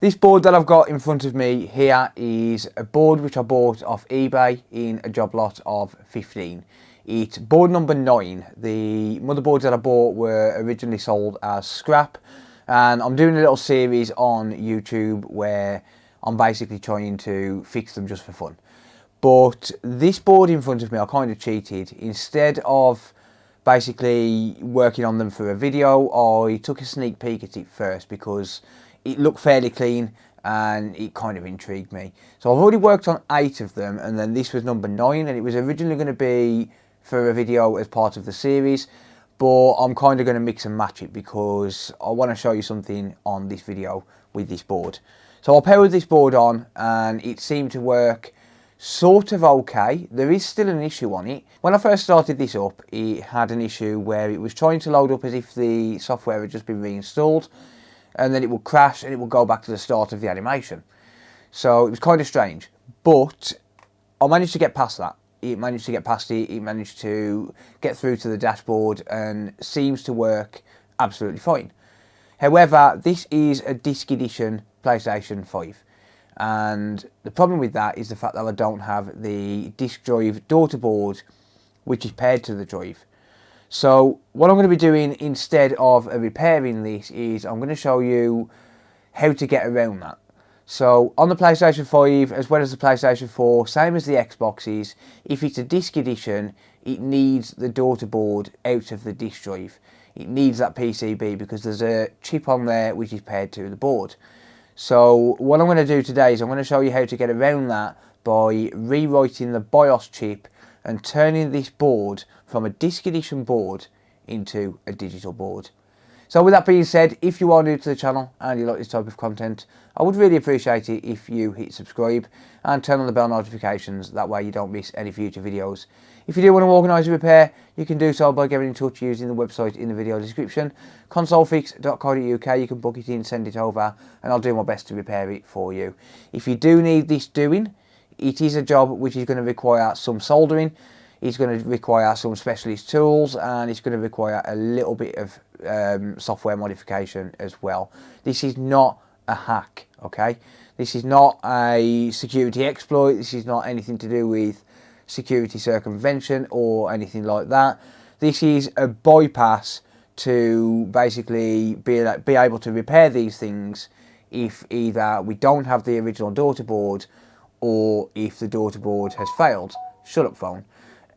This board that I've got in front of me here is a board which I bought off eBay in a job lot of 15. It's board number 9. The motherboards that I bought were originally sold as scrap, and I'm doing a little series on YouTube where I'm basically trying to fix them just for fun. But this board in front of me, I kind of cheated. Instead of basically working on them for a video, I took a sneak peek at it first because it looked fairly clean and it kind of intrigued me. So I've already worked on 8 of them, and then this was number 9, and it was originally going to be for a video as part of the series, but I'm kind of going to mix and match it because I want to show you something on this video with this board. So I'll power this board on and it seemed to work sort of okay. There is still an issue on it. When I first started this up, it had an issue where it was trying to load up as if the software had just been reinstalled, and then it would crash and it would go back to the start of the animation. So it was kind of strange, but I managed to get past that. It managed to get past it, it managed to get through to the dashboard and seems to work absolutely fine. However, this is a disc edition PlayStation 5. And the problem with that is the fact that I don't have the disk drive daughter board which is paired to the drive. So what I'm going to be doing instead of repairing this is I'm going to show you how to get around that. So on the PlayStation 5 as well as the PlayStation 4, same as the Xboxes, if it's a disc edition, it needs the daughter board out of the disk drive. It needs that PCB because there's a chip on there which is paired to the board. So what I'm going to do today is I'm going to show you how to get around that by rewriting the BIOS chip and turning this board from a disc edition board into a digital board. So with that being said, if you are new to the channel and you like this type of content, I would really appreciate it if you hit subscribe and turn on the bell notifications. That way you don't miss any future videos. If you do want to organise a repair, you can do so by getting in touch using the website in the video description, consolefix.co.uk. You can book it in, send it over, and I'll do my best to repair it for you. If you do need this doing, it is a job which is going to require some soldering, it's going to require some specialist tools, and it's going to require a little bit of software modification as well. This is not a hack, okay? This is not a security exploit, this is not anything to do with security circumvention or anything like that. This is a bypass to basically be able to repair these things if either we don't have the original daughter board or if the daughter board has failed. Shut up, phone.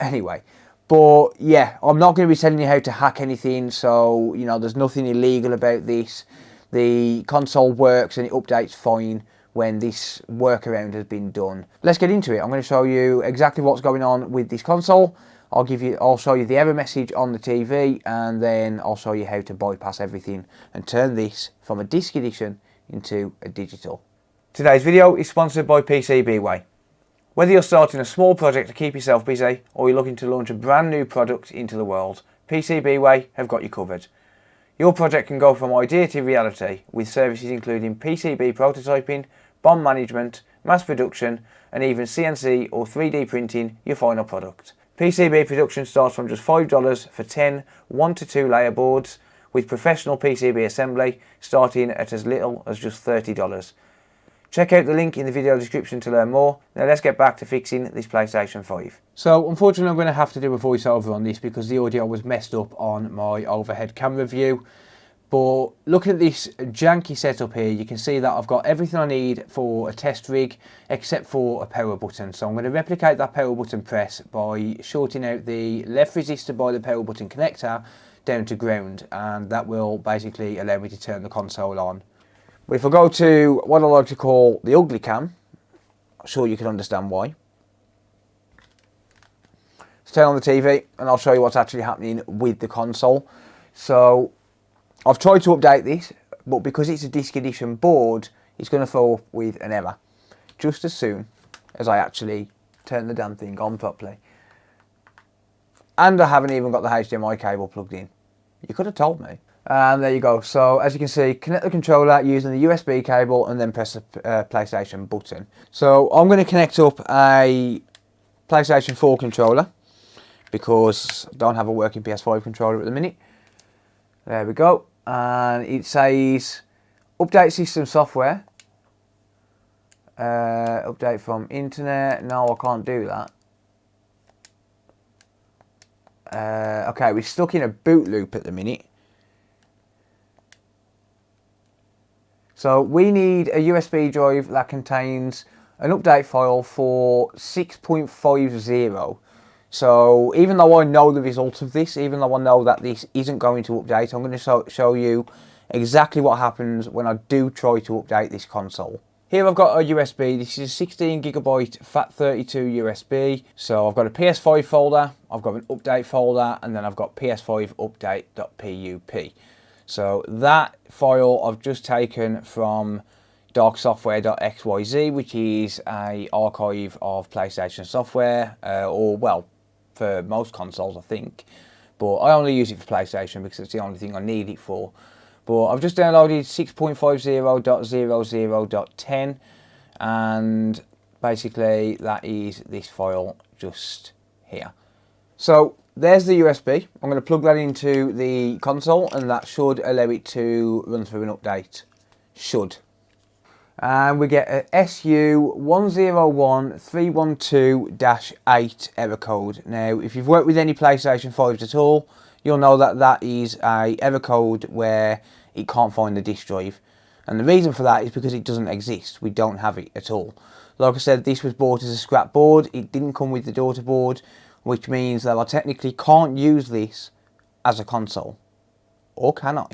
Anyway, but yeah, I'm not going to be telling you how to hack anything, so you know there's nothing illegal about this. The console works and it updates fine when this workaround has been done. Let's get into it. I'm going to show you exactly what's going on with this console. I'll show you the error message on the TV, and then I'll show you how to bypass everything and turn this from a disc edition into a digital. Today's video is sponsored by PCBWay. Whether you're starting a small project to keep yourself busy or you're looking to launch a brand new product into the world, PCBWay have got you covered. Your project can go from idea to reality with services including PCB prototyping, BOM management, mass production, and even CNC or 3D printing your final product. PCB production starts from just $5 for 10 1 to 2 layer boards, with professional PCB assembly starting at as little as just $30. Check out the link in the video description to learn more. Now let's get back to fixing this PlayStation 5. So unfortunately I'm going to have to do a voiceover on this because the audio was messed up on my overhead camera view. But looking at this janky setup here, you can see that I've got everything I need for a test rig except for a power button. So I'm going to replicate that power button press by shorting out the left resistor by the power button connector down to ground, and that will basically allow me to turn the console on. But if I go to what I like to call the ugly cam, I'm sure you can understand why. Let's turn on the TV and I'll show you what's actually happening with the console. So I've tried to update this, but because it's a disc edition board, it's going to throw up with an error just as soon as I actually turn the damn thing on properly. And I haven't even got the HDMI cable plugged in. You could have told me. And there you go. So as you can see, connect the controller using the USB cable and then press the PlayStation button. So I'm going to connect up a PlayStation 4 controller because I don't have a working PS5 controller at the minute. There we go. And it says update system software Update from internet. No, I can't do that. Okay, we're stuck in a boot loop at the minute. So we need a USB drive that contains an update file for 6.50. So even though I know the result of this, even though I know that this isn't going to update, I'm going to show you exactly what happens when I do try to update this console. Here I've got a USB. This is a 16GB FAT32 USB. So I've got a PS5 folder, I've got an update folder, and then I've got PS5 update.pup. So that file I've just taken from darksoftware.xyz, which is an archive of PlayStation software, or well, for most consoles I think, but I only use it for PlayStation because it's the only thing I need it for. But I've just downloaded 6.50.00.10, and basically that is this file just here. So there's the USB. I'm going to plug that into the console, and that should allow it to run through an update. Should. And we get a SU101312-8 error code. Now, if you've worked with any PlayStation 5s at all, you'll know that that is a error code where it can't find the disk drive. And the reason for that is because it doesn't exist. We don't have it at all. Like I said, this was bought as a scrap board. It didn't come with the daughter board, which means that I technically can't use this as a console. Or can I?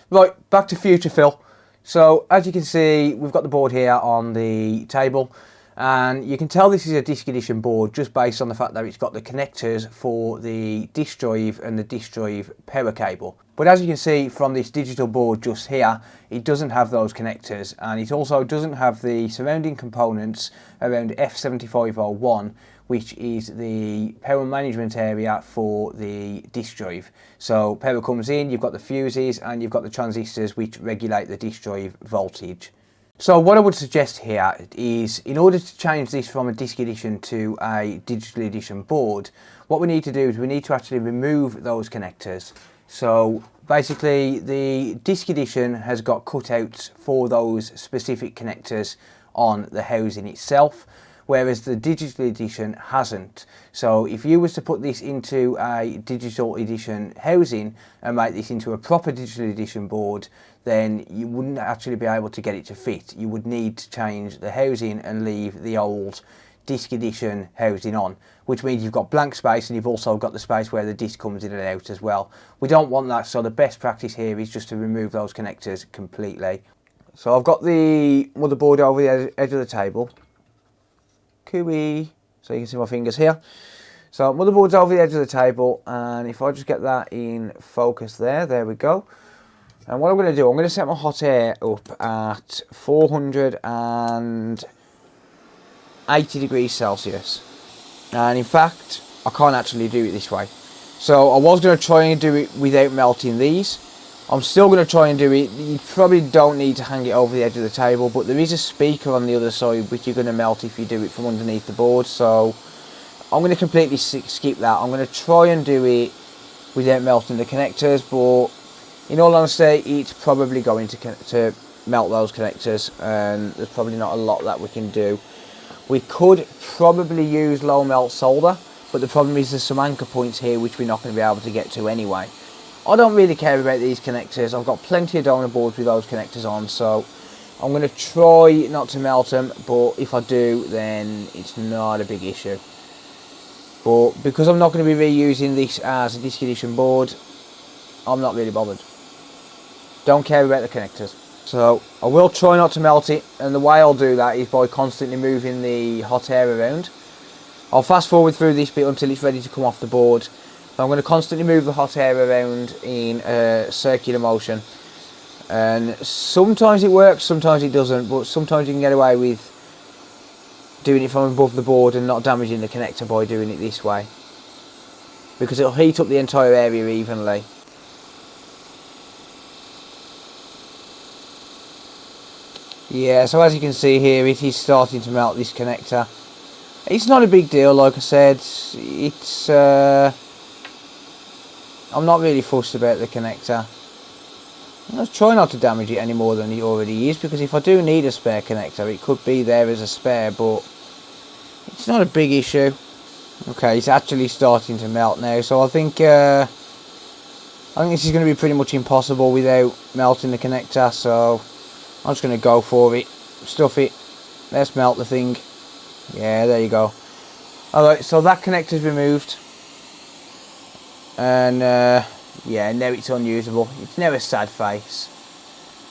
Right, back to future Phil. So as you can see, we've got the board here on the table, and you can tell this is a disc edition board just based on the fact that it's got the connectors for the disk drive and the disk drive power cable. But as you can see from this digital board just here, it doesn't have those connectors, and it also doesn't have the surrounding components around F7501, which is the power management area for the disk drive. So power comes in, you've got the fuses, and you've got the transistors which regulate the disk drive voltage. So what I would suggest here is, in order to change this from a disc edition to a digital edition board, what we need to do is we need to actually remove those connectors. So basically the disc edition has got cutouts for those specific connectors on the housing itself, whereas the digital edition hasn't. So if you was to put this into a digital edition housing and make this into a proper digital edition board, then you wouldn't actually be able to get it to fit. You would need to change the housing and leave the old disc edition housing on, which means you've got blank space, and you've also got the space where the disc comes in and out as well. We don't want that, so the best practice here is just to remove those connectors completely. So I've got the motherboard over the edge of the table. Cooey. So you can see my fingers here. So motherboard's over the edge of the table, and if I just get that in focus there we go. And what I'm going to do, I'm going to set my hot air up at 480 degrees Celsius. And in fact, I can't actually do it this way. So I was going to try and do it without melting these. I'm still going to try and do it. You probably don't need to hang it over the edge of the table, but there is a speaker on the other side which you're going to melt if you do it from underneath the board. So I'm going to completely skip that. I'm going to try and do it without melting the connectors, but in all honesty, it's probably going to melt those connectors, and there's probably not a lot that we can do. We could probably use low melt solder, but the problem is there's some anchor points here which we're not going to be able to get to anyway. I don't really care about these connectors. I've got plenty of donor boards with those connectors on, so I'm going to try not to melt them, but if I do, then it's not a big issue. But because I'm not going to be reusing this as a disc edition board, I'm not really bothered. Don't care about the connectors. So I will try not to melt it, and the way I'll do that is by constantly moving the hot air around. I'll fast forward through this bit until it's ready to come off the board. I'm going to constantly move the hot air around in a circular motion, and sometimes it works, sometimes it doesn't, but sometimes you can get away with doing it from above the board and not damaging the connector by doing it this way, because it'll heat up the entire area evenly. Yeah, so as you can see here, it is starting to melt this connector. It's not a big deal, like I said. I'm not really fussed about the connector. Let's try not to damage it any more than it already is, because if I do need a spare connector, it could be there as a spare, but it's not a big issue. Okay, it's actually starting to melt now, so I think this is going to be pretty much impossible without melting the connector, so I'm just going to go for it. Stuff it. Let's melt the thing. Yeah, there you go. Alright, so that connector's removed. And yeah, now it's unusable. It's now a sad face.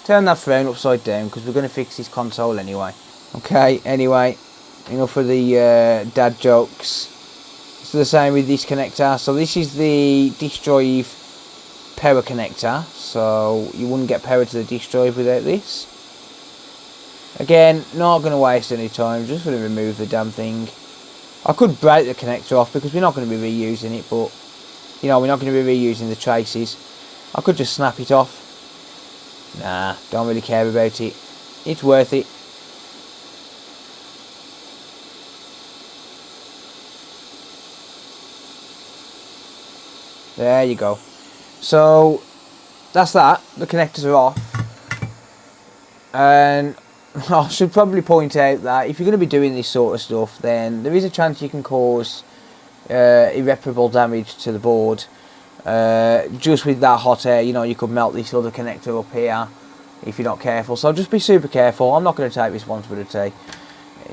Turn that phone upside down, because we're going to fix this console anyway. Okay, anyway, enough of the dad jokes. It's the same with this connector. So this is the disk drive power connector, so you wouldn't get power to the disk drive without this. Again, not going to waste any time, just going to remove the damn thing. I could break the connector off because we're not going to be reusing it, but you know, we're not going to be reusing the traces. I could just snap it off. Nah, don't really care about it. It's worth it. There you go. So that's that. The connectors are off. And I should probably point out that if you're going to be doing this sort of stuff, then there is a chance you can cause irreparable damage to the board. Just with that hot air, you know, you could melt this other connector up here if you're not careful. So just be super careful. I'm not going to take responsibility,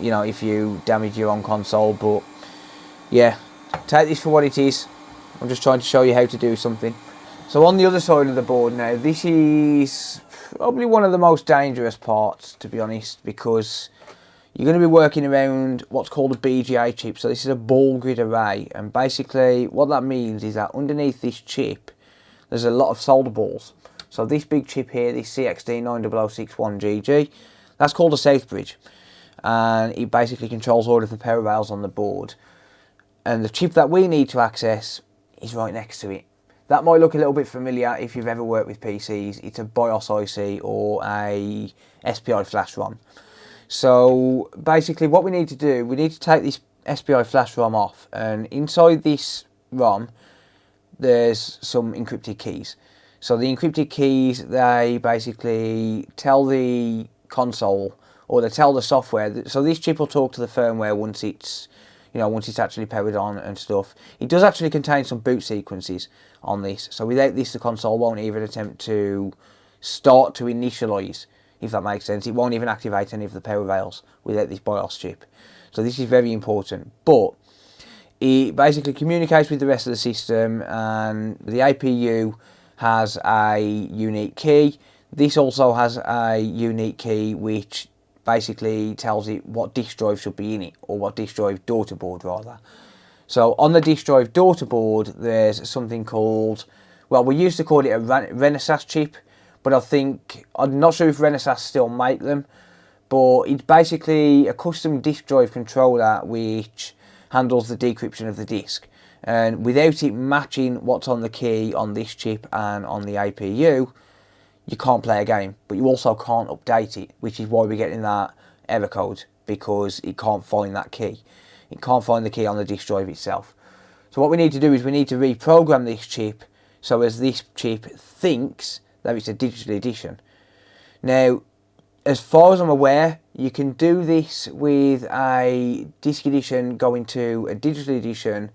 you know, if you damage your own console. But yeah, take this for what it is. I'm just trying to show you how to do something. So on the other side of the board now, this is probably one of the most dangerous parts, to be honest, because you're going to be working around what's called a BGA chip. So this is a ball grid array, and basically what that means is that underneath this chip there's a lot of solder balls. So this big chip here, this CXD90061GG, that's called a south bridge, and it basically controls all of the power rails on the board. And the chip that we need to access is right next to it. That might look a little bit familiar if you've ever worked with PCs. It's a BIOS IC or a SPI flash ROM. So basically what we need to do, we need to take this SPI flash ROM off, and inside this ROM there's some encrypted keys. So the encrypted keys, they basically tell the console, or they tell the software, so this chip will talk to the firmware once it's, you know, once it's actually powered on and stuff. It does actually contain some boot sequences on this, so without this the console won't even attempt to start to initialize, if that makes sense. It won't even activate any of the power rails without this BIOS chip. So this is very important, but it basically communicates with the rest of the system, and the APU has a unique key. This also has a unique key which basically tells it what disk drive should be in it, or what disk drive daughter board rather. So on the disk drive daughter board there's something called, well, we used to call it a Renesas chip, but I'm not sure if Renesas still make them, but it's basically a custom disk drive controller which handles the decryption of the disk, and without it matching what's on the key on this chip and on the APU, you can't play a game, but you also can't update it, which is why we're getting that error code, because it can't find that key. It can't find the key on the disk drive itself. So what we need to do is we need to reprogram this chip so as this chip thinks that it's a digital edition. Now, as far as I'm aware, you can do this with a disk edition going to a digital edition,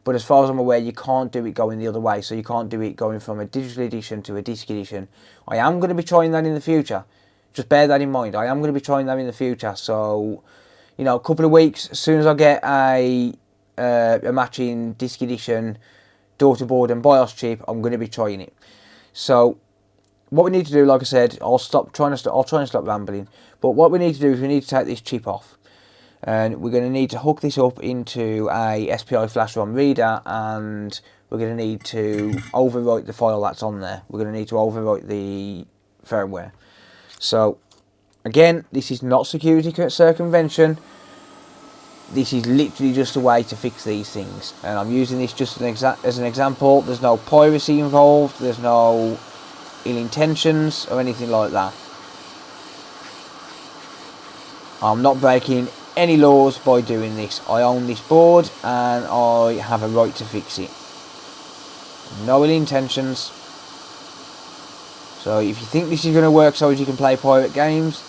but as far as I'm aware, you can't do it going the other way. So you can't do it going from a digital edition to a disk edition. I am going to be trying that in the future. Just bear that in mind. I am going to be trying that in the future. So, you know, a couple of weeks, as soon as I get a matching disk edition, daughter board and BIOS chip, I'm going to be trying it. So what we need to do, like I said, I'll try and stop rambling. But what we need to do is we need to take this chip off, and we're going to need to hook this up into a SPI flash ROM reader, and we're going to need to overwrite the file that's on there. We're going to need to overwrite the firmware. So again, this is not security circumvention. This is literally just a way to fix these things, and I'm using this just as an example. There's no piracy involved, there's no ill intentions or anything like that. I'm not breaking any laws by doing this. I own this board and I have a right to fix it. No ill intentions. So if you think this is going to work so as you can play pirate games,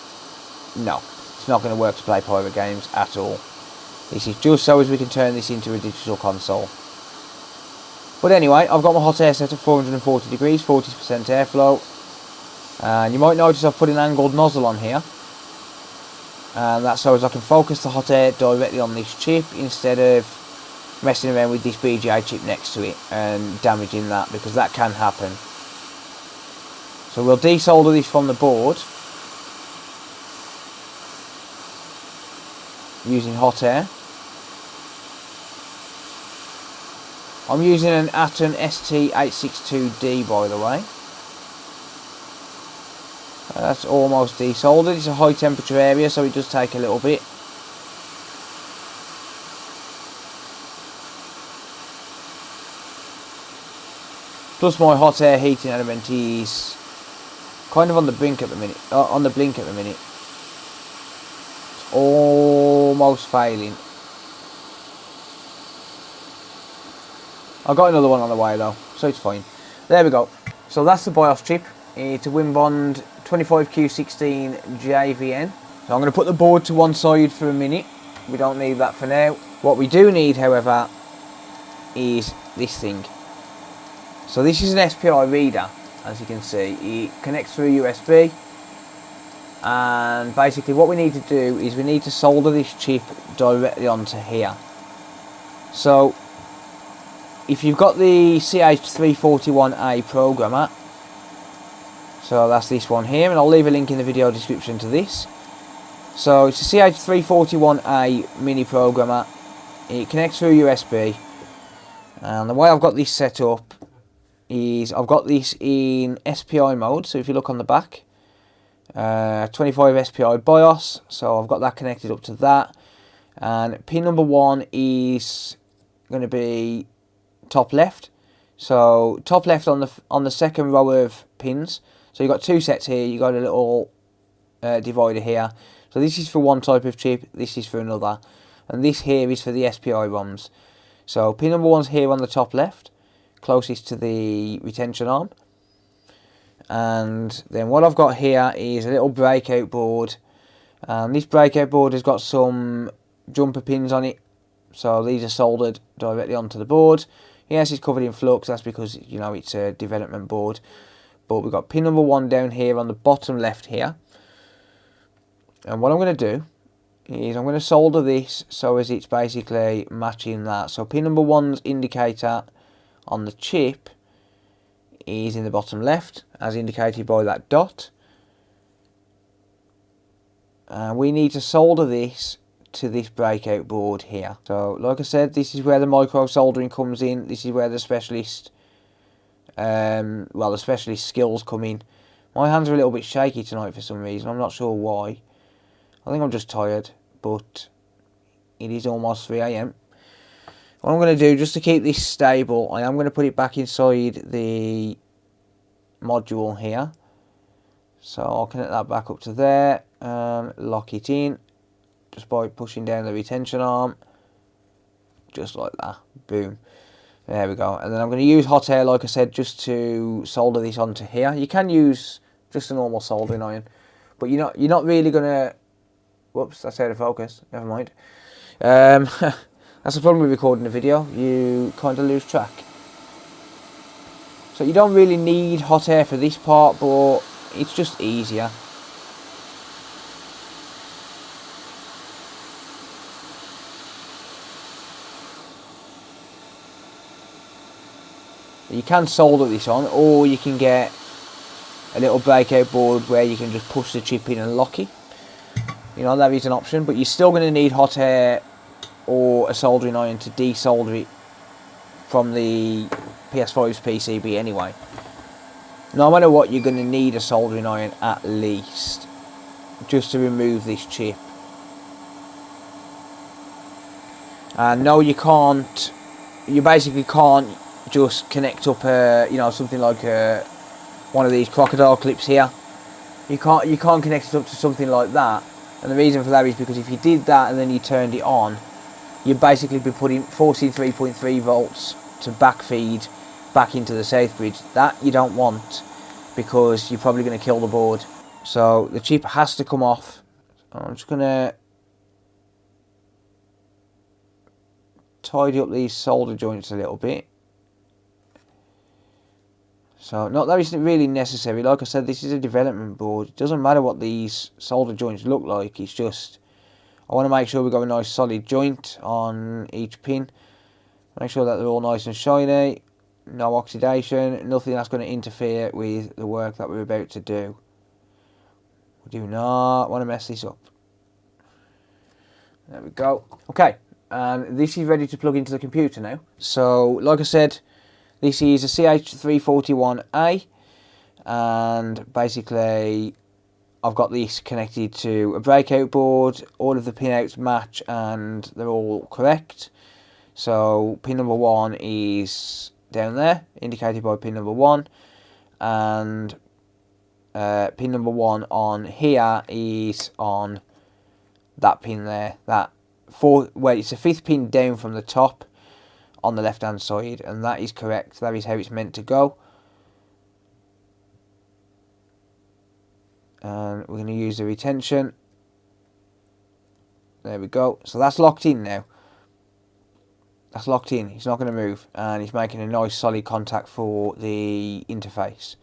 no, it's not going to work to play pirate games at all. This is just so as we can turn this into a digital console. But anyway, I've got my hot air set at 440 degrees, 40% airflow. And you might notice I've put an angled nozzle on here. And that's so as I can focus the hot air directly on this chip instead of messing around with this BGA chip next to it and damaging that, because that can happen. So we'll desolder this from the board using hot air. I'm using an Atten ST862D, by the way. That's almost desoldered. It's a high temperature area, so it does take a little bit. Plus my hot air heating element is kind of on the brink at the minute. On the blink at the minute. It's almost failing. I've got another one on the way though, so it's fine. There we go. So that's the BIOS chip. It's a Wimbond 25Q16 JVN. So I'm going to put the board to one side for a minute. We don't need that for now. What we do need, however, is this thing. So this is an SPI reader, as you can see. It connects through USB. And basically what we need to do is we need to solder this chip directly onto here. So if you've got the CH341A programmer, so that's this one here, and I'll leave a link in the video description to this. So it's a CH341A mini programmer. It connects through USB, and the way I've got this set up is I've got this in SPI mode. So if you look on the back, 25 SPI BIOS, so I've got that connected up to that, and pin number 1 is going to be top left. So top left on the second row of pins. So you've got two sets here. You've got a little divider here. So this is for one type of chip, this is for another, and this here is for the SPI ROMs. So pin number 1's here on the top left, closest to the retention arm. And then what I've got here is a little breakout board. This breakout board has got some jumper pins on it. So these are soldered directly onto the board. Yes, it's covered in flux, that's because, you know, it's a development board. But we've got pin number 1 down here on the bottom left here. And what I'm going to do is I'm going to solder this so as it's basically matching that. So pin number 1's indicator on the chip is in the bottom left, as indicated by that dot. And we need to solder this to this breakout board here. So like I said, this is where the micro soldering comes in. This is where the specialist the specialist skills come in. My hands are a little bit shaky tonight for some reason. I'm not sure why. I think I'm just tired, but it is almost 3 AM. What I'm going to do, just to keep this stable, I am going to put it back inside the module here. So I'll connect that back up to there, lock it in, just by pushing down the retention arm, just like that, boom. There we go. And then I'm going to use hot air, like I said, just to solder this onto here. You can use just a normal soldering iron, but you're not really going to... Whoops, that's out of focus. Never mind. That's the problem with recording a video. You kind of lose track. So you don't really need hot air for this part, but it's just easier. You can solder this on, or you can get a little breakout board where you can just push the chip in and lock it. You know, that is an option, but you're still going to need hot air or a soldering iron to desolder it from the PS5's PCB anyway. No matter what, you're going to need a soldering iron at least, just to remove this chip. And no, you can't, you basically can't just connect up something like one of these crocodile clips here. You can't connect it up to something like that. And the reason for that is because if you did that and then you turned it on, you'd basically be forcing 3.3 volts to backfeed back into the south bridge. That you don't want. because you're probably going to kill the board. So the chip has to come off. I'm just going to tidy up these solder joints a little bit. So not that it's really necessary. Like I said, this is a development board. It doesn't matter what these solder joints look like. It's just I want to make sure we've got a nice solid joint on each pin. Make sure that they're all nice and shiny. No oxidation. Nothing that's going to interfere with the work that we're about to do. We do not want to mess this up. There we go. Okay, and this is ready to plug into the computer now. So, like I said, this is a CH341A, and basically I've got this connected to a breakout board. All of the pinouts match and they're all correct. So pin number 1 is down there, indicated by pin number 1, and pin number 1 on here is on that pin there. Well, it's the 5th pin down from the top on the left hand side, and that is correct. That is how it's meant to go. And we're going to use the retention. There we go. So that's locked in now. That's locked in. It's not going to move, and it's making a nice solid contact for the interface.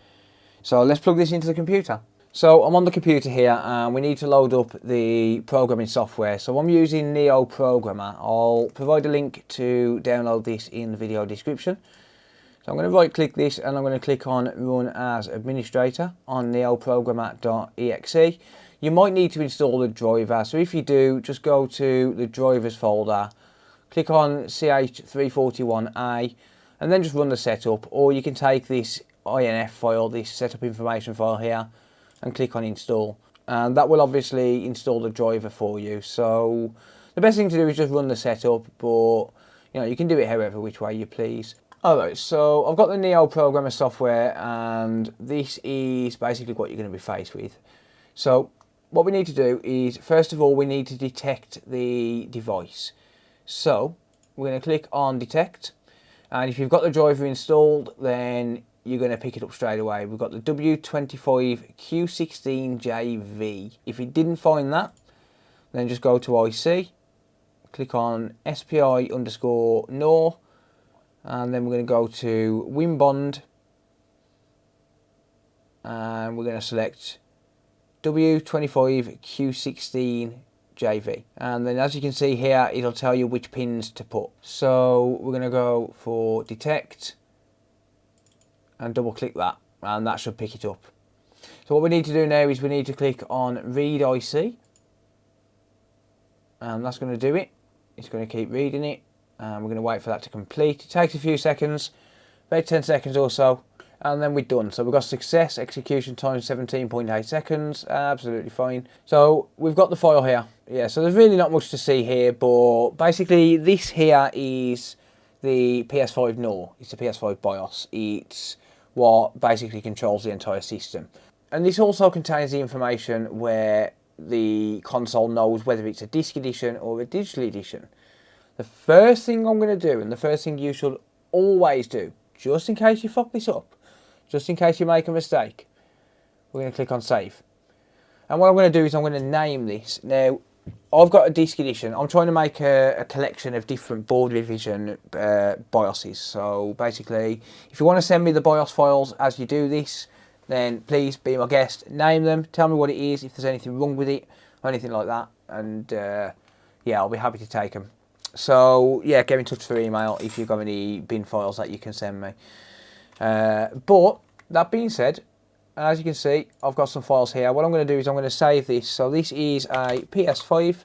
So let's plug this into the computer. So I'm on the computer here, and we need to load up the programming software. So I'm using Neo Programmer. I'll provide a link to download this in the video description. So I'm going to right click this, and I'm going to click on Run as Administrator on neoprogrammer.exe. You might need to install the driver, so if you do, just go to the drivers folder, click on CH341A, and then just run the setup. Or you can take this INF file, this setup information file here, and click on install, and that will obviously install the driver for you. So the best thing to do is just run the setup, but you can do it however which way you please. Alright, so I've got the Neo Programmer software, and this is basically what you're going to be faced with. So what we need to do is, first of all, we need to detect the device. So we're going to click on detect, and if you've got the driver installed, then you're going to pick it up straight away. We've got the W25Q16JV. If you didn't find that, then just go to IC, click on SPI_NOR, and then we're going to go to WinBond, and we're going to select W25Q16JV. And then as you can see here, it'll tell you which pins to put. So we're going to go for detect, and double click that, and that should pick it up. So what we need to do now is we need to click on read IC, and that's going to do it. It's going to keep reading it, and we're going to wait for that to complete. It takes a few seconds, about 10 seconds or so, and then we're done. So we've got success, execution time 17.8 seconds, absolutely fine. So we've got the file here. Yeah, so there's really not much to see here, but basically this here is the PS5 NOR. It's the PS5 BIOS. It's what basically controls the entire system. And this also contains the information where the console knows whether it's a disc edition or a digital edition. The first thing I'm going to do, and the first thing you should always do, just in case you fuck this up, just in case you make a mistake, we're going to click on save. And what I'm going to do is I'm going to name this. Now, I've got a disc edition. I'm trying to make a collection of different board revision BIOSes. So basically, if you want to send me the BIOS files as you do this, then please be my guest, name them, tell me what it is, if there's anything wrong with it, or anything like that. And yeah, I'll be happy to take them. So yeah, get in touch through email if you've got any bin files that you can send me. But that being said, as you can see, I've got some files here. What I'm going to do is I'm going to save this. So this is a PS5,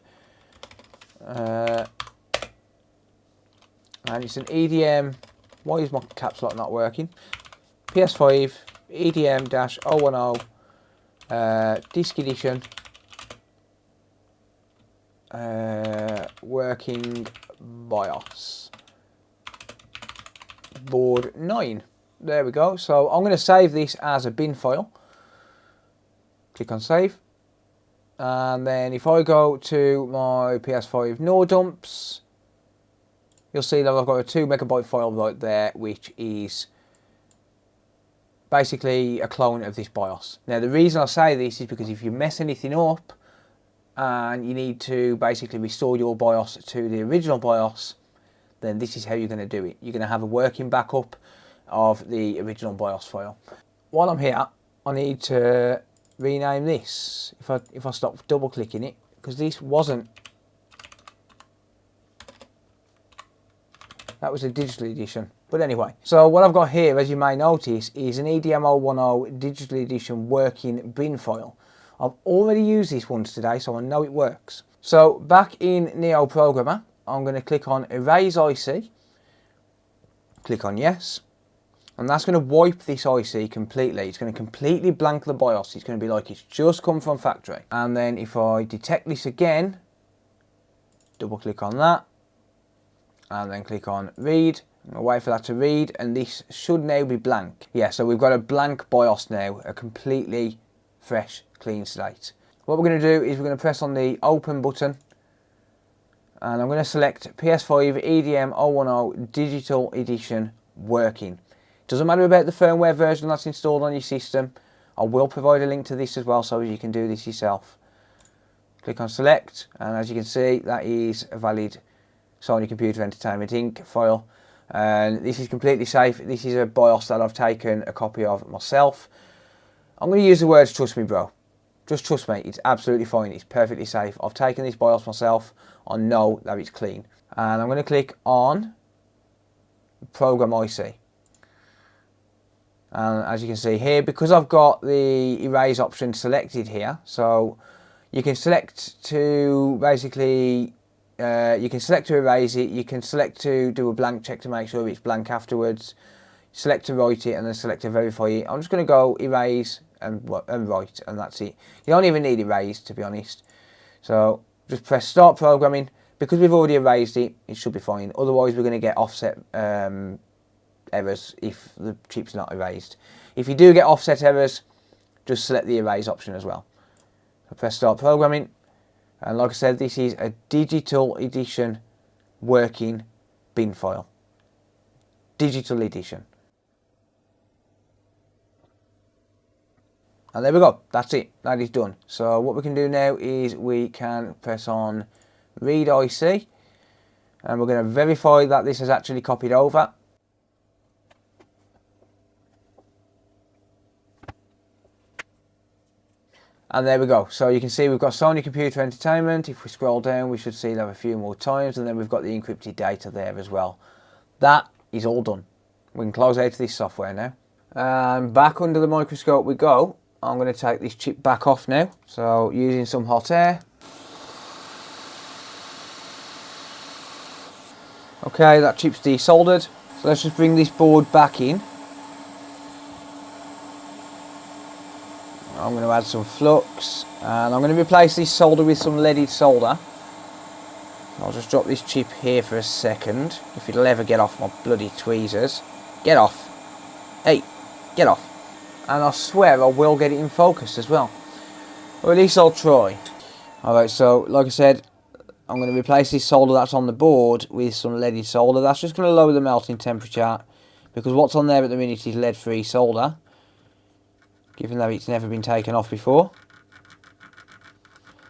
and it's an EDM. Why is my caps lock not working? PS5 EDM-010 disc edition, working BIOS, board 9. There we go. So I'm going to save this as a bin file. Click on save. And then if I go to my PS5 NOR dumps, you'll see that I've got a 2 megabyte file right there, which is basically a clone of this BIOS. Now the reason I say this is because if you mess anything up and you need to basically restore your BIOS to the original BIOS, then this is how you're going to do it. You're going to have a working backup of the original BIOS file. While I'm here, I need to rename this. If I stop double clicking it, because this wasn't, that was a digital edition. But anyway, so what I've got here, as you may notice, is an EDM010 digital edition working bin file. I've already used this once today, so I know it works. So back in Neo Programmer, I'm going to click on Erase IC, click on Yes, and that's going to wipe this IC completely. It's going to completely blank the BIOS. It's going to be like it's just come from factory. And then if I detect this again, double click on that, and then click on Read. I'll wait for that to read, and this should now be blank. Yeah, so we've got a blank BIOS now, a completely fresh, clean slate. What we're going to do is we're going to press on the Open button, and I'm going to select PS5 EDM010 Digital Edition Working. Doesn't matter about the firmware version that's installed on your system. I will provide a link to this as well, so you can do this yourself. Click on Select, and as you can see, that is a valid Sony Computer Entertainment Inc. file. And this is completely safe. This is a BIOS that I've taken a copy of myself. I'm going to use the words trust me, bro. Just trust me, it's absolutely fine, it's perfectly safe. I've taken this BIOS myself, I know that it's clean. And I'm going to click on Program IC. And as you can see here, because I've got the erase option selected here, so you can select to basically you can select to erase it, you can select to do a blank check to make sure it's blank afterwards, select to write it, and then select to verify it. I'm just going to go erase and write, and that's it. You don't even need erase, to be honest. So just press Start Programming. Because we've already erased it, it should be fine. Otherwise we're going to get offset errors if the chip's not erased. If you do get offset errors, just select the erase option as well. So press Start Programming. And like I said, this is a digital edition working bin file. Digital edition. And there we go, that's it, that is done. So what we can do now is we can press on Read IC, and we're going to verify that this has actually copied over. And there we go. So you can see we've got Sony Computer Entertainment. If we scroll down, we should see that a few more times, and then we've got the encrypted data there as well. That is all done. We can close out this software now. And back under the microscope we go. I'm going to take this chip back off now. So using some hot air. Okay, that chip's desoldered. So let's just bring this board back in. I'm going to add some flux, and I'm going to replace this solder with some leaded solder. I'll just drop this chip here for a second, if it'll ever get off my bloody tweezers. Get off. Hey, get off. And I swear I will get it in focus as well. Or at least I'll try. Alright, so like I said, I'm going to replace this solder that's on the board with some leaded solder. That's just going to lower the melting temperature, because what's on there at the minute is lead-free solder, given that it's never been taken off before.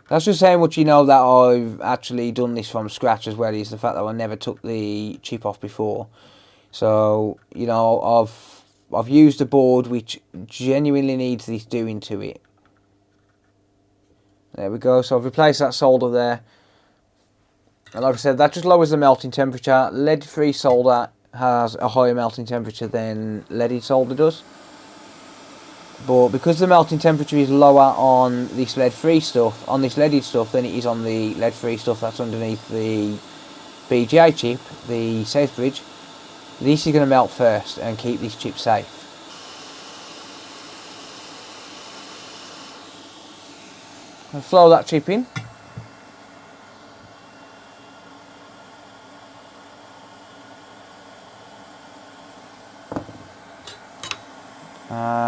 That's just saying what you know that I've actually done this from scratch as well, is the fact that I never took the chip off before. So, you know, I've used a board which genuinely needs this doing to it. There we go, so I've replaced that solder there. And like I said, that just lowers the melting temperature. Lead-free solder has a higher melting temperature than leaded solder does. But because the melting temperature is lower on this lead-free stuff, on this leaded stuff, than it is on the lead-free stuff that's underneath the BGA chip, the safe bridge, this is going to melt first and keep this chip safe. And flow that chip in.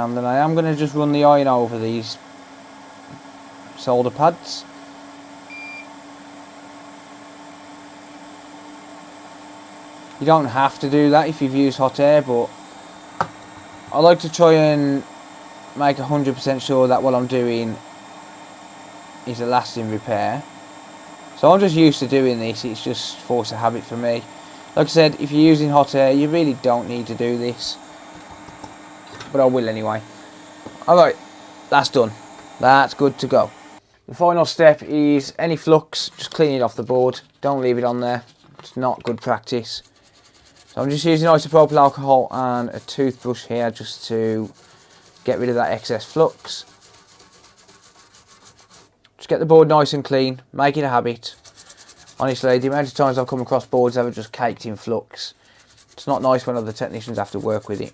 Then I am going to just run the iron over these solder pads. You don't have to do that if you've used hot air, but I like to try and make 100% sure that what I'm doing is a lasting repair. So I'm just used to doing this, it's just force of habit for me. Like I said, if you're using hot air, you really don't need to do this. But I will anyway. Alright, that's done. That's good to go. The final step is any flux, just clean it off the board. Don't leave it on there. It's not good practice. So I'm just using isopropyl alcohol and a toothbrush here just to get rid of that excess flux. Just get the board nice and clean, make it a habit. Honestly, the amount of times I've come across boards that are just caked in flux, it's not nice when other technicians have to work with it.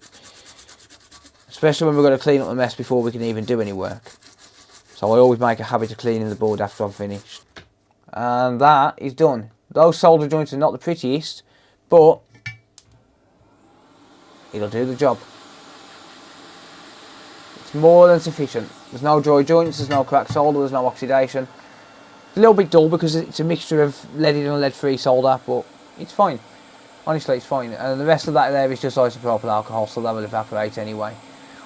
Especially when we've got to clean up the mess before we can even do any work. So I always make a habit of cleaning the board after I'm finished. And that is done. Those solder joints are not the prettiest, but it'll do the job. It's more than sufficient. There's no dry joints, there's no cracked solder, there's no oxidation. It's a little bit dull because it's a mixture of leaded and lead-free solder, but it's fine. Honestly, it's fine. And the rest of that there is just isopropyl alcohol, so that will evaporate anyway.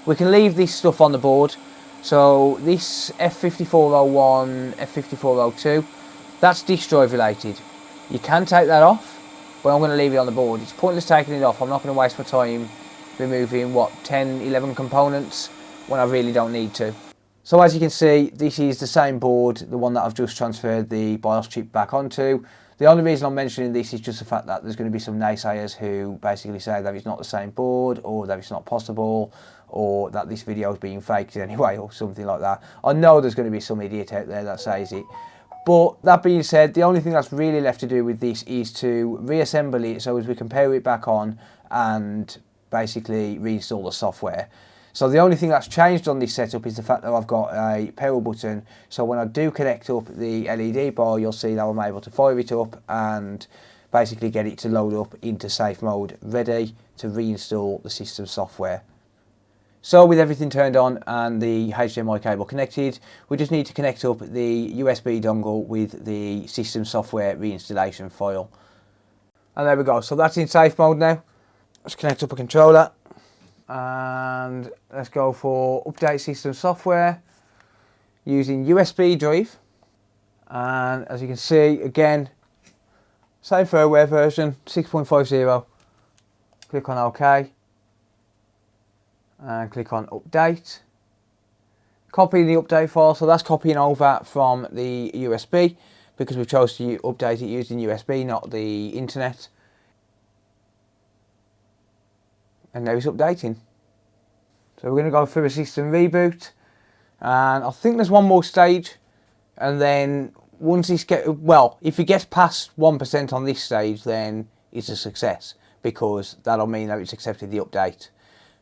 We can leave this stuff on the board. So this F5401, F5402, that's disk drive related. You can take that off, but I'm going to leave it on the board. It's pointless taking it off. I'm not going to waste my time removing, 10, 11 components when I really don't need to. So as you can see, this is the same board, the one that I've just transferred the BIOS chip back onto. The only reason I'm mentioning this is just the fact that there's going to be some naysayers who basically say that it's not the same board, or that it's not possible, or that this video is being faked anyway, or something like that. I know there's going to be some idiot out there that says it. But that being said, the only thing that's really left to do with this is to reassemble it so as we can pair it back on and basically reinstall the software. So the only thing that's changed on this setup is the fact that I've got a power button. So when I do connect up the LED bar, you'll see that I'm able to fire it up and basically get it to load up into safe mode, ready to reinstall the system software. So with everything turned on and the HDMI cable connected, we just need to connect up the USB dongle with the system software reinstallation file. And there we go. So that's in safe mode now. Let's connect up a controller. And let's go for update system software using USB drive. And as you can see, again, same firmware version 6.50. Click on OK and click on update. Copy the update file, so that's copying over from the USB because we chose to update it using USB, not the internet. And now it's updating. So we're going to go through a system reboot, and I think there's one more stage, and then once this if it gets past 1% on this stage, then it's a success, because that'll mean that it's accepted the update,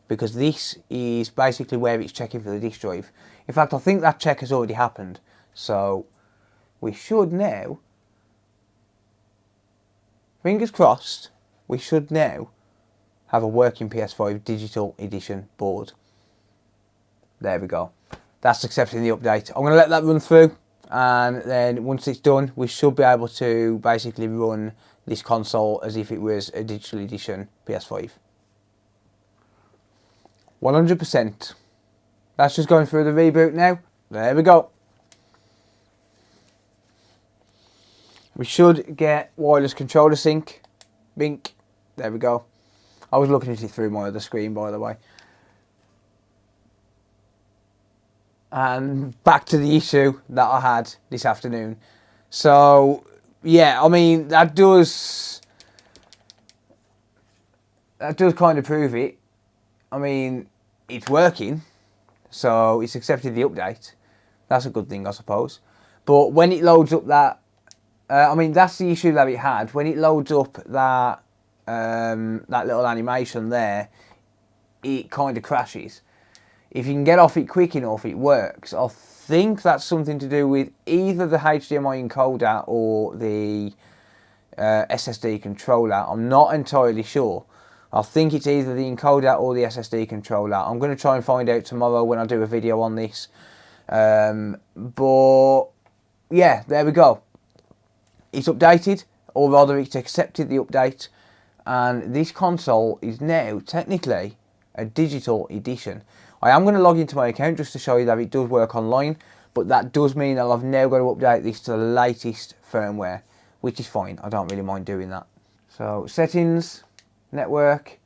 because this is basically where it's checking for the disk drive. In fact, I think that check has already happened, so we should now, fingers crossed, we should now have a working PS5 digital edition board. There we go. That's accepting the update. I'm going to let that run through, and then once it's done, we should be able to basically run this console as if it was a digital edition PS5. 100%. That's just going through the reboot now. There we go. We should get wireless controller sync. Bink. There we go. I was looking at it through my other screen, by the way. And back to the issue that I had this afternoon. So, yeah, I mean, that does kind of prove it. I mean, it's working, so it's accepted the update. That's a good thing, I suppose. But when it loads up that, I mean, that's the issue that it had. When it loads up that that little animation there, it kind of crashes. If you can get off it quick enough, it works. I think that's something to do with either the HDMI encoder or the SSD controller. I'm not entirely sure. I think it's either the encoder or the SSD controller. I'm going to try and find out tomorrow when I do a video on this. But yeah, there we go. It's updated, or rather it's accepted the update. And this console is now technically a digital edition. I am going to log into my account just to show you that it does work online, but that does mean that I've now got to update this to the latest firmware, which is fine. I don't really mind doing that. So settings, network,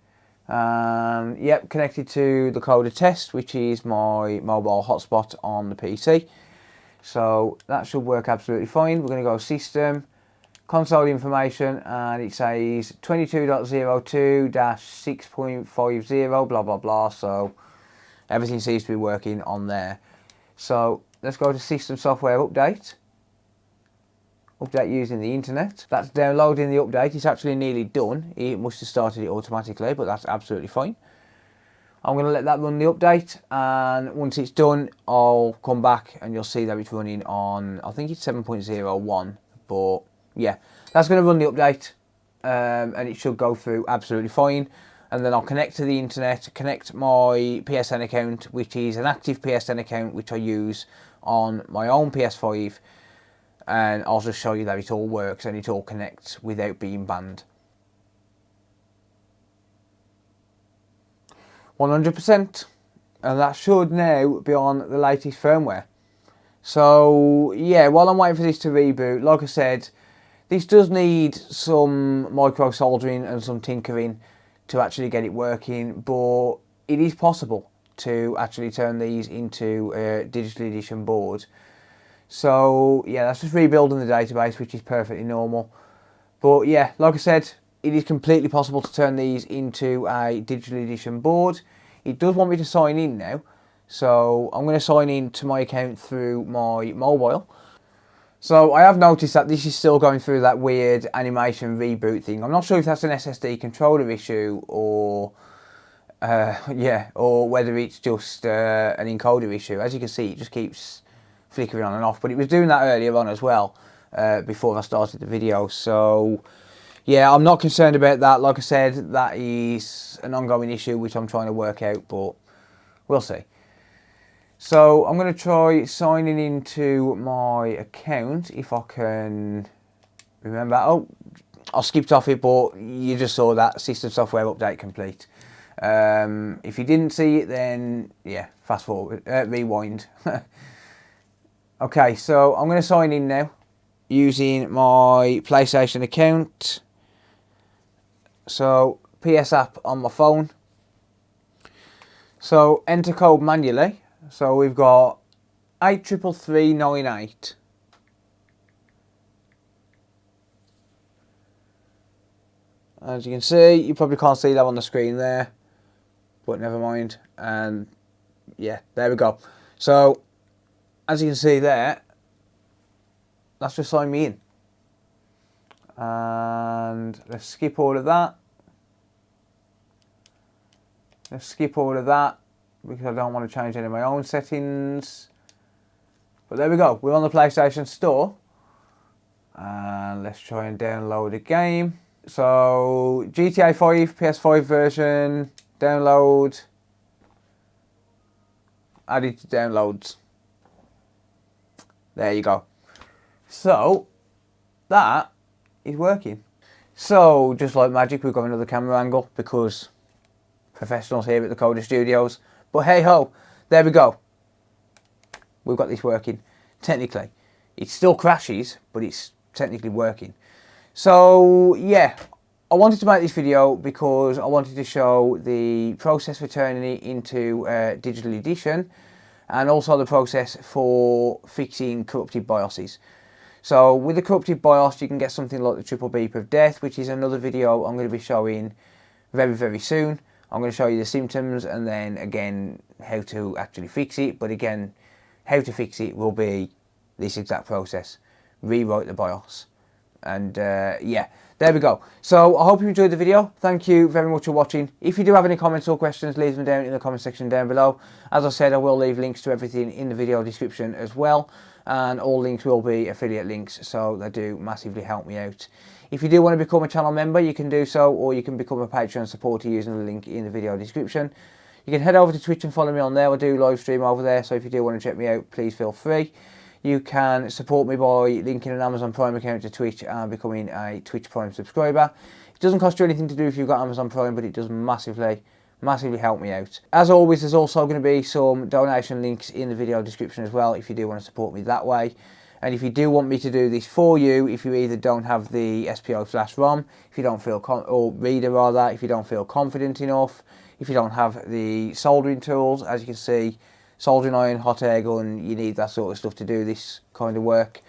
yep, connected to the Coder test, which is my mobile hotspot on the PC. So that should work absolutely fine. We're going to go system, console information, and it says 22.02-6.50, blah, blah, blah. So everything seems to be working on there. So let's go to system software update. Update using the internet. That's downloading the update. It's actually nearly done. It must have started it automatically, but that's absolutely fine. I'm going to let that run the update, and once it's done, I'll come back and you'll see that it's running on, I think it's 7.01, but yeah, that's going to run the update, and it should go through absolutely fine. And then I'll connect to the internet, connect my PSN account, which is an active PSN account, which I use on my own PS5, and I'll just show you that it all works and it all connects without being banned. 100%, and that should now be on the latest firmware. So yeah, while I'm waiting for this to reboot, like I said, this does need some micro soldering and some tinkering to actually get it working, but it is possible to actually turn these into a digital edition board. So yeah, that's just rebuilding the database, which is perfectly normal. But yeah, like I said, it is completely possible to turn these into a digital edition board. It does want me to sign in now, so I'm going to sign in to my account through my mobile. So I have noticed that this is still going through that weird animation reboot thing. I'm not sure if that's an SSD controller issue or or whether it's just an encoder issue. As you can see, it just keeps flickering on and off, but it was doing that earlier on as well, before I started the video. So yeah, I'm not concerned about that. Like I said, that is an ongoing issue which I'm trying to work out, but we'll see. So I'm going to try signing into my account if I can remember. Oh, I skipped off it, but you just saw that system software update complete. If you didn't see it, then yeah, fast forward, rewind. Okay, so I'm going to sign in now using my PlayStation account. So PS app on my phone. So enter code manually. So we've got 83398. As you can see, you probably can't see that on the screen there, but never mind. And yeah, there we go. So as you can see there, that's just signed me in. And let's skip all of that. Let's skip all of that because I don't want to change any of my own settings. But there we go, we're on the PlayStation Store. And let's try and download a game. So GTA 5, PS5 version, download, added to downloads. There you go. So that is working. So just like magic, we've got another camera angle because professionals here at the Coder Studios. But hey ho, there we go. We've got this working. Technically, it still crashes, but it's technically working. So yeah, I wanted to make this video because I wanted to show the process for turning it into a digital edition, and also the process for fixing corrupted BIOSes. So with the corrupted BIOS, you can get something like the triple beep of death, which is another video I'm going to be showing very, very soon. I'm going to show you the symptoms and then again how to actually fix it. But again, how to fix it will be this exact process. Rewrite the BIOS. And yeah, there we go. So I hope you enjoyed the video. Thank you very much for watching. If you do have any comments or questions, leave them down in the comment section down below. As I said, I will leave links to everything in the video description as well. And all links will be affiliate links, so they do massively help me out. If you do want to become a channel member, you can do so, or you can become a Patreon supporter using the link in the video description. You can head over to Twitch and follow me on there. I do live stream over there, so if you do want to check me out, please feel free. You can support me by linking an Amazon Prime account to Twitch and becoming a Twitch Prime subscriber. It doesn't cost you anything to do if you've got Amazon Prime, but it does massively, massively help me out. As always, there's also going to be some donation links in the video description as well if you do want to support me that way. And if you do want me to do this for you, if you either don't have the SPI flash ROM, if you don't feel or reader rather, if you don't feel confident enough, if you don't have the soldering tools, as you can see, soldering iron, hot air gun, you need that sort of stuff to do this kind of work.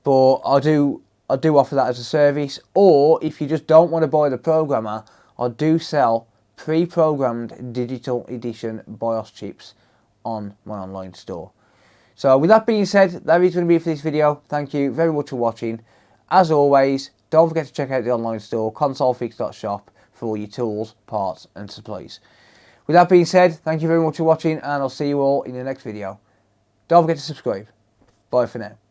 But I do offer that as a service. Or if you just don't want to buy the programmer, I do sell pre-programmed digital edition BIOS chips on my online store. So with that being said, that is going to be it for this video. Thank you very much for watching. As always, don't forget to check out the online store, consolefix.shop, for all your tools, parts and supplies. With that being said, thank you very much for watching, and I'll see you all in the next video. Don't forget to subscribe. Bye for now.